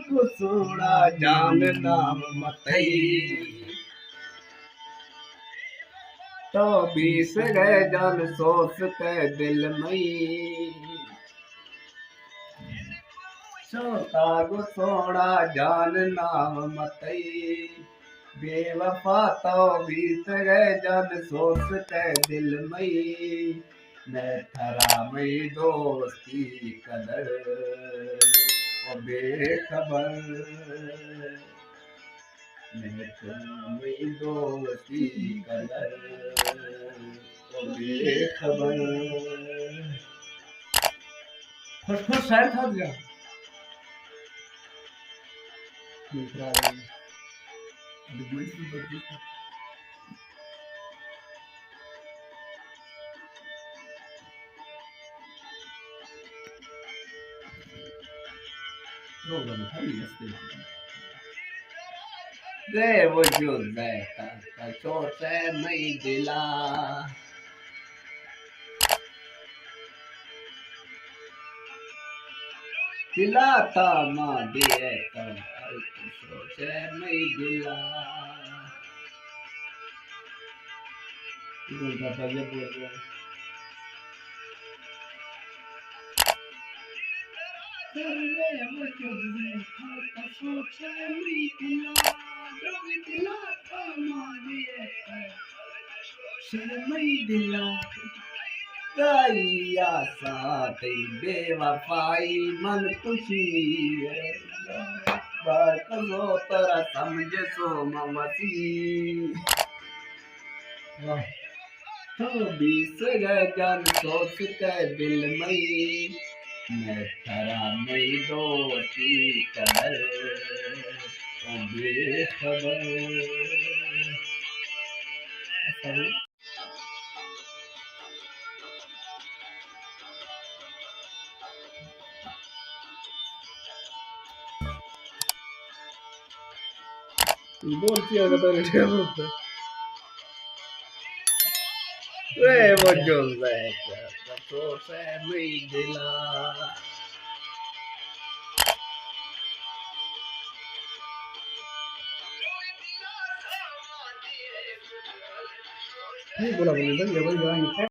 को सोना जान नाम मतई तो बीस गए जान सोच के दिल मई छोटा को सोना जान नाम मतई बेवफा तो बीत गए जान सोच के दिल मई मैं थरा मई दोस्ती कदर ओ बेखबर मैं थरा मई दोस्ती कदर ओ बेखबर खुश खुश शायर था दिया मित्रा रे वो जो रहता सोचे नहीं दिला दिलाता माँ दिए कर सोचे नहीं दिला बोल रहा बेवफाई मन खुशी करो तरा समझ सो ममती तो बीस गए जान सोच के दिल मई मैं थरा मई दोस्ती कदर ओ बेखबर बोलती है तो रेडियो बोलते रे वो जो रहता तो से मई दिला नहीं बोला बोले